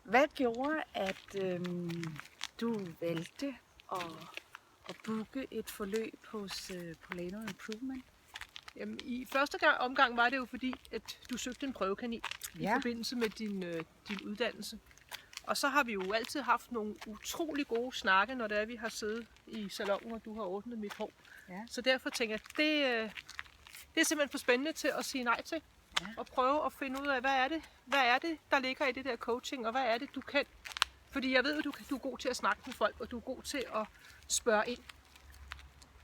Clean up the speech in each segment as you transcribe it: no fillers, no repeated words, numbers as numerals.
Hvad gjorde, at du valgte at booke et forløb hos Polano Improvement? Jamen, i første omgang var det jo fordi, at du søgte en prøvekanin i forbindelse med din uddannelse. Og så har vi jo altid haft nogle utrolig gode snakke, når det er, vi har siddet i salongen, og du har ordnet mit hår. Ja. Så derfor tænker jeg, det er simpelthen for spændende til at sige nej til. Ja. Og prøve at finde ud af, hvad er det, der ligger i det der coaching, og hvad er det, du kan. Fordi jeg ved, at du er god til at snakke med folk, og du er god til at spørge ind.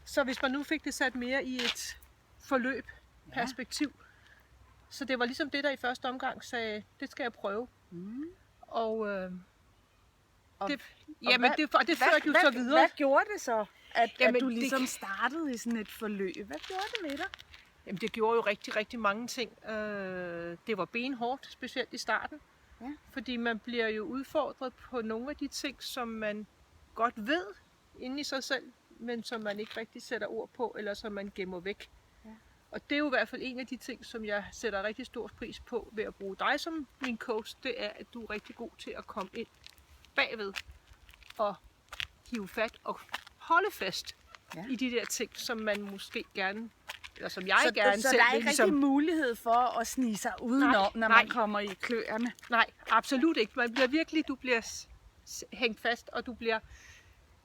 Så hvis man nu fik det sat mere i et forløb, perspektiv, så det var ligesom det, der i første omgang sagde, det skal jeg prøve. Mm. Og det førte jo så videre. Hvad gjorde det så, at du ligesom startede i sådan et forløb? Hvad gjorde det ved dig? Jamen, det gjorde jo rigtig, rigtig mange ting. Det var benhårdt, specielt i starten. Ja. Fordi man bliver jo udfordret på nogle af de ting, som man godt ved inde i sig selv, men som man ikke rigtig sætter ord på, eller som man gemmer væk. Ja. Og det er jo i hvert fald en af de ting, som jeg sætter rigtig stor pris på ved at bruge dig som min coach, det er, at du er rigtig god til at komme ind bagved og hive fat og holde fast i de der ting, som man måske gerne, eller som jeg gerne så selv der er vil ikke ligesom... rigtig mulighed for at snige sig udenom, når man kommer i kløerne? Nej, absolut ikke. Du bliver hængt fast, og du bliver...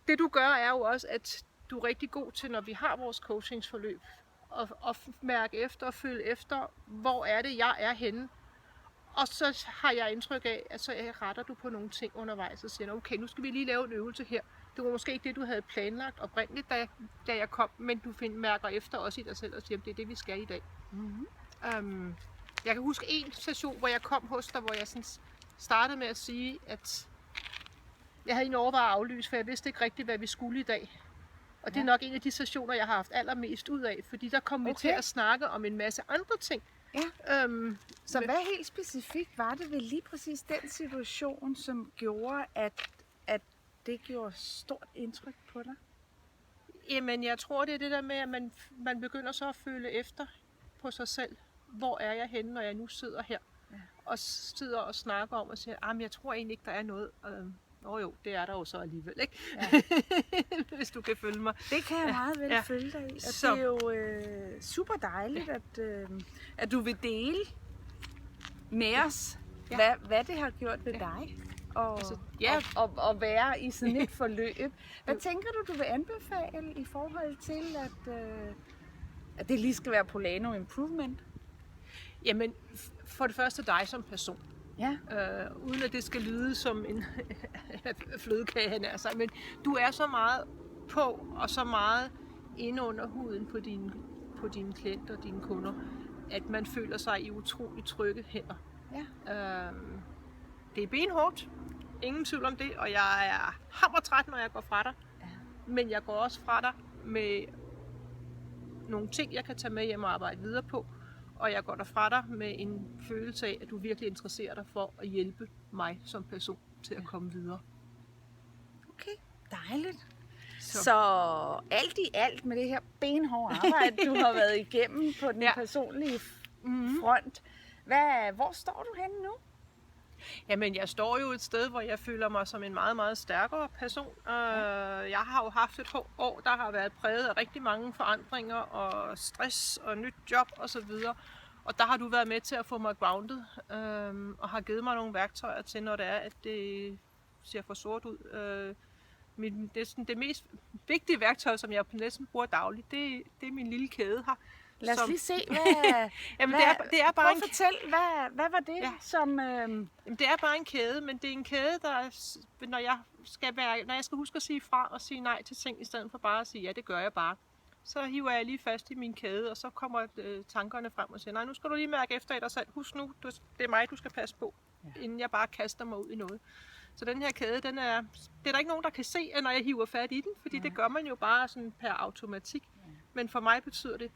Det du gør er jo også, at du er rigtig god til, når vi har vores coachingsforløb, at mærke efter og følge efter, hvor er det, jeg er henne. Og så har jeg indtryk af, at så retter du på nogle ting undervejs og siger, okay, nu skal vi lige lave en øvelse her. Det var måske ikke det, du havde planlagt oprindeligt, da jeg kom, men du mærker efter også i dig selv og siger, det er det, vi skal i dag. Mm-hmm. Jeg kan huske en session, hvor jeg kom hos dig, hvor jeg sådan startede med at sige, at jeg havde en overvejet at aflyse, for jeg vidste ikke rigtigt, hvad vi skulle i dag. Og det er nok en af de sessioner, jeg har haft allermest ud af, fordi der kom vi til at snakke om en masse andre ting. Ja. Så hvad helt specifikt var det ved lige præcis den situation, som gjorde, at det gjorde stort indtryk på dig? Jamen, jeg tror, det er det der med, at man begynder så at føle efter på sig selv. Hvor er jeg henne, når jeg nu sidder her? Ja. Og sidder og snakker om og siger, jeg tror egentlig ikke, der er noget. Jo, det er der jo så alligevel, ikke? Ja. Hvis du kan følge mig. Det kan jeg meget vel følge dig i. Og det er jo super dejligt, at du vil dele med os, hvad det har gjort ved dig. Og være i sådan et forløb. Hvad tænker du vil anbefale i forhold til, at det lige skal være Polano Improvement? Jamen, for det første dig som person. Ja. Uden at det skal lyde som en flødekage, han er sig. Men du er så meget på, og så meget inde under huden på dine klienter og dine kunder, at man føler sig i utroligt trygge hænder. Ja. Det er benhårdt. Ingen tvivl om det, og jeg er hammertræt, når jeg går fra dig. Ja. Men jeg går også fra dig med nogle ting, jeg kan tage med hjem og arbejde videre på. Og jeg går derfra dig med en følelse af, at du virkelig interesserer dig for at hjælpe mig som person til at komme videre. Okay, dejligt. Så alt i alt med det her benhårde arbejde, du har været igennem på den personlige front. Hvor står du henne nu? Jamen, jeg står jo et sted, hvor jeg føler mig som en meget, meget stærkere person. Jeg har jo haft et år, der har været præget af rigtig mange forandringer og stress og nyt job osv. Og der har du været med til at få mig grounded og har givet mig nogle værktøjer til, når det er, at det ser for sort ud. Det mest vigtige værktøj, som jeg næsten bruger dagligt, det er min lille kæde her. Lad os lige se, det er bare fortæl, hvad var det, som... Jamen, det er bare en kæde, men det er en kæde, der, når jeg skal huske at sige fra og sige nej til ting, i stedet for bare at sige, ja, det gør jeg bare, så hiver jeg lige fast i min kæde, og så kommer tankerne frem og siger, nej, nu skal du lige mærke efter i dig selv. Husk nu, det er mig, du skal passe på, inden jeg bare kaster mig ud i noget. Så den her kæde, det er der ikke nogen, der kan se, når jeg hiver fat i den, fordi det gør man jo bare sådan per automatik. Men for mig betyder det,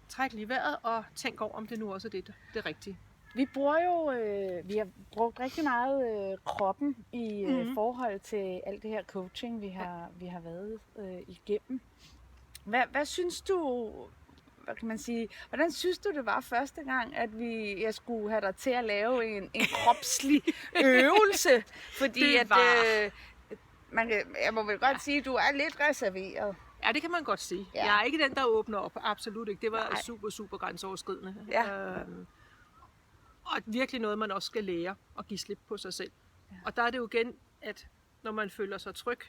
træk lige vejret og tænk over, om det nu også er det rigtige. Vi har brugt rigtig meget kroppen i forhold til alt det her coaching, vi har været igennem. Hvad synes du, hvad kan man sige, hvordan synes du, det var første gang, at jeg skulle have dig til at lave en kropslig øvelse? Fordi det var... jeg må vel godt sige, at du er lidt reserveret. Ja, det kan man godt sige. Ja. Jeg er ikke den, der åbner op. Absolut ikke. Det var super grænseoverskridende. Ja. Og virkelig noget, man også skal lære at give slip på sig selv. Ja. Og der er det jo igen, at når man føler sig tryg,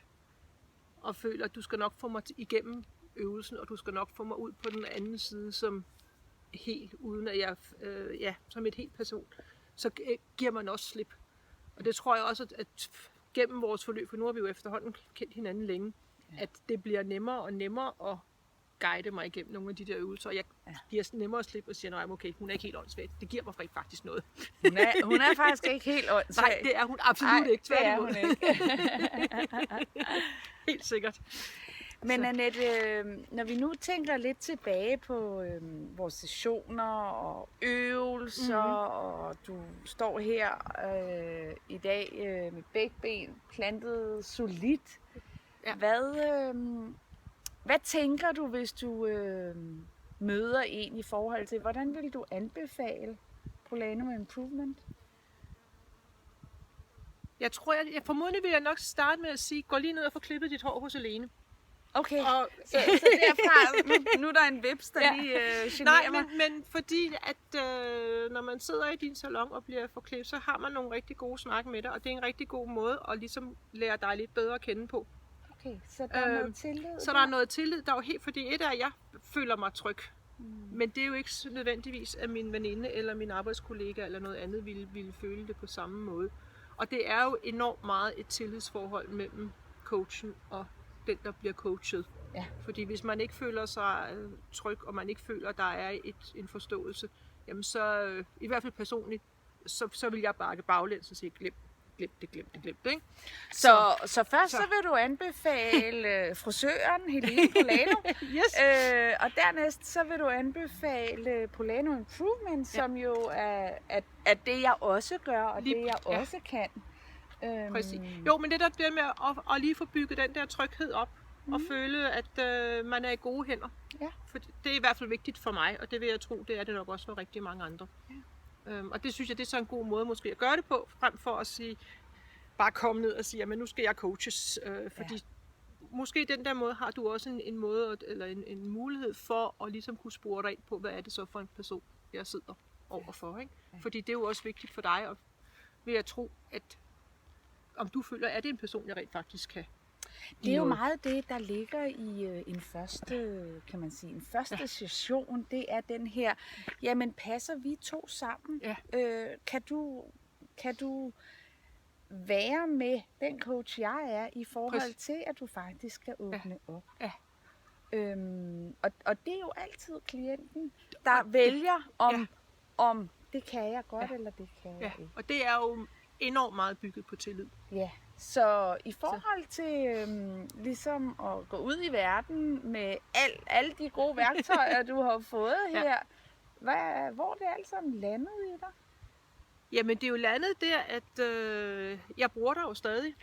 og føler, at du skal nok få mig igennem øvelsen, og du skal nok få mig ud på den anden side som helt, uden at jeg, som et helt person, så giver man også slip. Og det tror jeg også, at gennem vores forløb, for nu har vi jo efterhånden kendt hinanden længe, at det bliver nemmere og nemmere at guide mig igennem nogle af de der øvelser, og jeg giver nemmere slip og siger, nej, okay, hun er ikke helt åndssvagt. Det giver mig faktisk noget. Hun er faktisk ikke helt åndssvagt. Nej, det er hun absolut ikke. Tværtimod. Det er hun ikke. Helt sikkert. Men Annette, når vi nu tænker lidt tilbage på vores sessioner og øvelser, og du står her i dag med begge ben plantet solidt. Ja. Hvad tænker du, hvis du møder en i forhold til, hvordan vil du anbefale Polano Improvement? Jeg tror, formodentlig vil jeg nok starte med at sige, gå lige ned og få klippet dit hår hos Helene. Okay, og, så derfra, nu er der en vips, der lige generer mig. Nej, men fordi, at når man sidder i din salon og bliver forklippet, så har man nogle rigtig gode snak med dig, og det er en rigtig god måde at ligesom lære dig lidt bedre at kende på. Okay, så der er noget tillid? Så der er noget tillid, der er jo helt, fordi jeg føler mig tryg. Men det er jo ikke nødvendigvis, at min veninde eller min arbejdskollega eller noget andet ville føle det på samme måde. Og det er jo enormt meget et tillidsforhold mellem coachen og den, der bliver coachet. Ja. Fordi hvis man ikke føler sig tryg, og man ikke føler, at der er en forståelse, jamen så, i hvert fald personligt, så vil jeg bakke baglæns og sige, glem det, ikke? Så først så vil du anbefale frisøren Helene Polano, yes. Og dernæst så vil du anbefale Polano Improvement, som jo er det, jeg også gør, og det, jeg også kan. Præcis. Jo, men det der bliver med at lige få bygget den der tryghed op, og føle, at man er i gode hænder. Ja. For det er i hvert fald vigtigt for mig, og det vil jeg tro, det er det nok også for rigtig mange andre. Ja. Og det synes jeg, det er så en god måde måske at gøre det på, frem for at sige, bare komme ned og sige, men nu skal jeg coaches. Fordi måske den der måde har du også en måde, eller en mulighed for at ligesom kunne spore dig ind på, hvad er det så for en person, jeg sidder overfor. Ikke? Ja. Fordi det er jo også vigtigt for dig, og vil jeg tro, at om du føler, at det er en person, jeg rent faktisk kan. Det er jo meget det, der ligger i en første, kan man sige, en første session. Det er den her, jamen passer vi to sammen? Ja. Kan du være med den coach, jeg er, i forhold til, at du faktisk skal åbne op? Ja. Og det er jo altid klienten, der vælger, om det kan jeg godt, eller det kan jeg ikke. Og det er jo enormt meget bygget på tillid. Ja. Så i forhold til ligesom at gå ud i verden med alle de gode værktøjer, du har fået her, hvor er det alt sammen landet i dig? Jamen det er jo landet der, at jeg bruger dig jo stadig.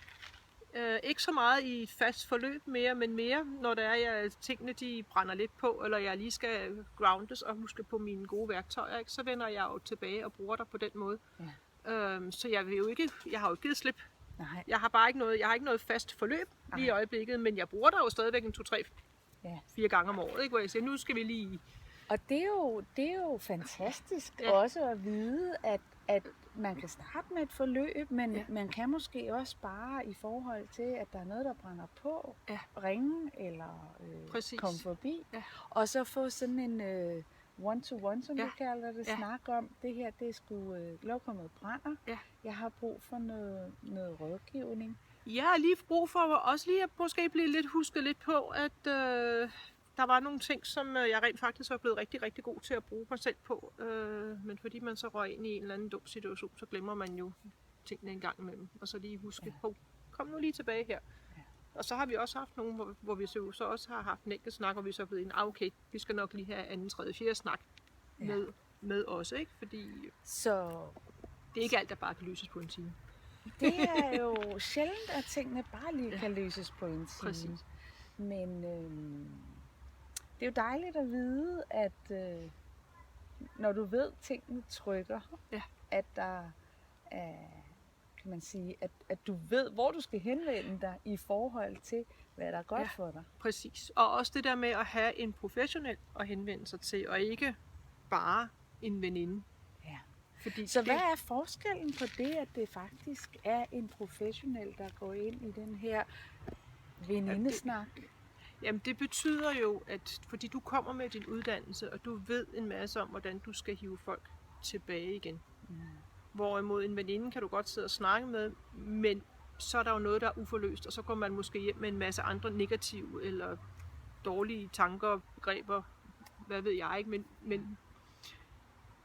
Ikke så meget i et fast forløb mere, men mere, når der er, tingene de brænder lidt på, eller jeg lige skal groundes og huske på mine gode værktøjer, ikke? Så vender jeg jo tilbage og bruger dig på den måde. Ja. Så jeg har jo ikke givet slip. Nej. Jeg har ikke noget fast forløb lige i øjeblikket, men jeg bruger der jo stadigvæk 2-3-4 gange om året, ikke? Hvor jeg siger, nu skal vi lige... Og det er jo fantastisk også at vide, at man kan starte med et forløb, men man kan måske også bare i forhold til, at der er noget, der brænder på, ringe eller komme forbi, og så få sådan en one-to-one, som vi kalder det, snak om, det her, det er sgu lokummet brænder. Ja. Jeg har brug for noget rådgivning. Jeg har lige brug for også lige at måske blive husket lidt på, at der var nogle ting, som jeg rent faktisk var blevet rigtig, rigtig god til at bruge mig selv på. Men fordi man så røg ind i en eller anden dum situation, så glemmer man jo tingene en gang imellem. Og så lige huske på, kom nu lige tilbage her. Ja. Og så har vi også haft nogle, hvor vi så også har haft en enkelt snak, og vi så er blevet okay, vi skal nok lige have anden, tredje, fjerde snak med os, ikke? Fordi så det er ikke alt, der bare kan løses på en time. Det er jo sjældent, at tingene bare lige kan løses på en time. Præcis. Men det er jo dejligt at vide, at når du ved, tingene trykker, at der er, kan man sige, at du ved, hvor du skal henvende dig i forhold til, hvad der er godt for dig. Præcis. Og også det der med at have en professionel at henvende sig til, og ikke bare en veninde. Ja. Fordi så hvad er forskellen på det, at det faktisk er en professionel, der går ind i den her venindesnak? Jamen det betyder jo, at fordi du kommer med din uddannelse, og du ved en masse om, hvordan du skal hive folk tilbage igen. Hvorimod en veninde kan du godt sidde og snakke med, men så er der jo noget, der er uforløst, og så går man måske hjem med en masse andre negative eller dårlige tanker, begreber, hvad ved jeg ikke, men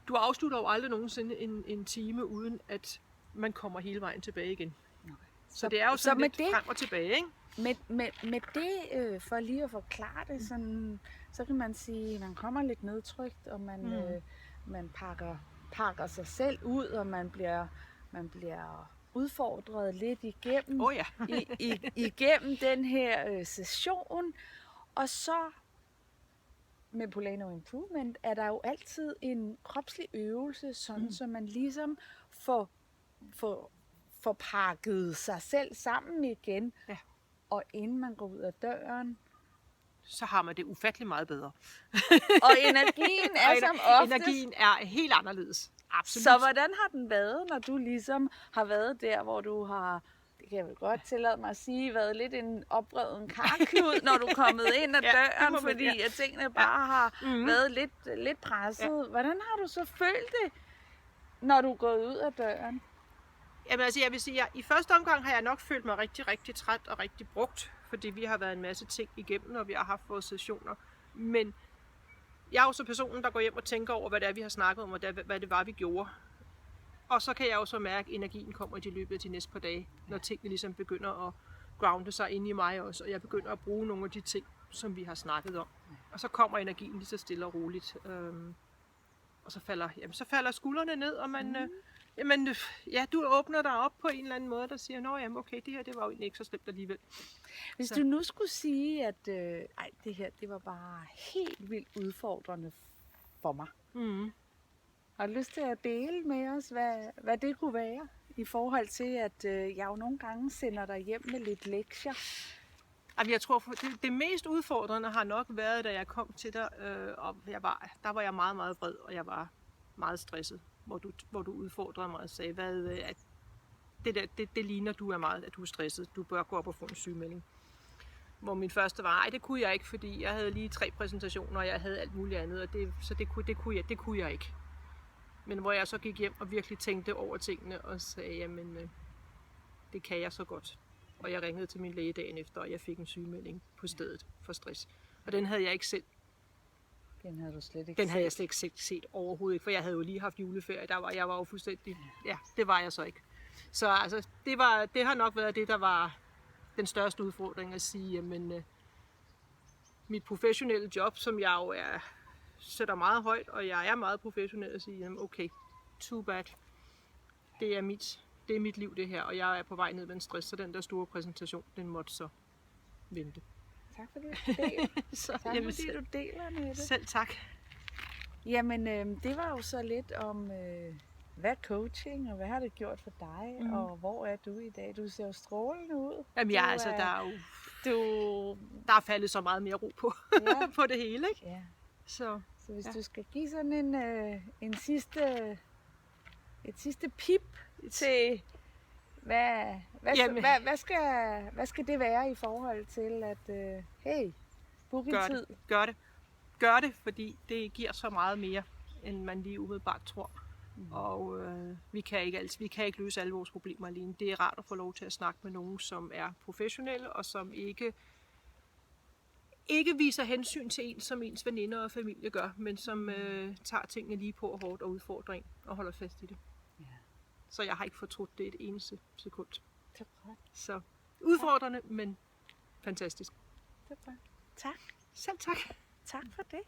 du afslutter jo aldrig nogensinde en time, uden at man kommer hele vejen tilbage igen. Så det er jo sådan lidt frem og tilbage, ikke? Med det, for lige at forklare det, sådan, så kan man sige, at man kommer lidt nedtrykt, og man pakker sig selv ud, og man bliver udfordret lidt igennem, igennem den her session. Og så med Polano Improvement er der jo altid en kropslig øvelse, sådan så man ligesom får pakket sig selv sammen igen. Ja. Og inden man går ud af døren, så har man det ufattelig meget bedre. Og energien er som oftest... Energien er helt anderledes. Absolut. Så hvordan har den været, når du ligesom har været der, hvor du har, det kan jeg vel godt tillade mig at sige, været lidt en opreden karklud, når du er kommet ind ad døren, fordi at tingene bare har været lidt presset. Ja. Hvordan har du så følt det, når du er gået ud af døren? Jamen altså, jeg vil sige, at i første omgang har jeg nok følt mig rigtig, rigtig træt og rigtig brugt, fordi vi har været en masse ting igennem, når vi har haft vores sessioner. Men jeg er jo så personen, der går hjem og tænker over, hvad det er, vi har snakket om, og hvad det var, vi gjorde. Og så kan jeg jo så mærke, at energien kommer i løbet af de næste par dage, når tingene ligesom begynder at grounde sig inde i mig også, og jeg begynder at bruge nogle af de ting, som vi har snakket om. Og så kommer energien lige så stille og roligt. Og så falder skuldrene ned, og man... du åbner dig op på en eller anden måde, der siger, nå jamen okay, det her det var jo egentlig ikke så slemt alligevel. Hvis du nu skulle sige, at det her det var bare helt vildt udfordrende for mig. Har du lyst til at dele med os, hvad det kunne være? I forhold til, at jeg jo nogle gange sender dig hjem med lidt lektier. Jamen, jeg tror, det mest udfordrende har nok været, da jeg kom til dig, og der var jeg meget, meget vred, og jeg var meget stresset. Hvor du udfordrede mig og sagde, at det ligner, du er meget, at du er stresset. Du bør gå op og få en sygemelding. Hvor min første var, det kunne jeg ikke, fordi jeg havde lige 3 præsentationer, og jeg havde alt muligt andet, og det kunne jeg ikke. Men hvor jeg så gik hjem og virkelig tænkte over tingene og sagde, jamen, det kan jeg så godt. Og jeg ringede til min læge dagen efter, og jeg fik en sygemelding på stedet for stress. Og den havde jeg ikke selv. Den havde jeg slet ikke set overhovedet ikke, for jeg havde jo lige haft juleferie. Jeg var jo fuldstændig... Ja, det var jeg så ikke. Så altså, det har nok været det, der var den største udfordring at sige, jamen, mit professionelle job, som jeg jo sætter meget højt, og jeg er meget professionel at sige, jamen okay, too bad. Det er mit liv det her, og jeg er på vej ned med en stress, så den der store præsentation, den måtte så vente. Tak for det. Tak fordi du deler med det. Selv tak. Jamen, det var jo så lidt om, hvad er coaching, og hvad har det gjort for dig, og hvor er du i dag? Du ser jo strålende ud. Jamen ja, der er faldet så meget mere ro på, på det hele, ikke? Ja. Så hvis du skal give sådan et sidste pip til... Hvad skal det være i forhold til, at booking-tid? Gør det, fordi det giver så meget mere, end man lige umiddelbart tror. Og vi kan ikke løse alle vores problemer alene. Det er rart at få lov til at snakke med nogen, som er professionelle, og som ikke viser hensyn til en, som ens veninder og familie gør, men som tager tingene lige på hårdt og udfordrer en og holder fast i det. Så jeg har ikke fortrudt det et eneste sekund. Så udfordrende, men fantastisk. Tak. Selv tak. Tak for det.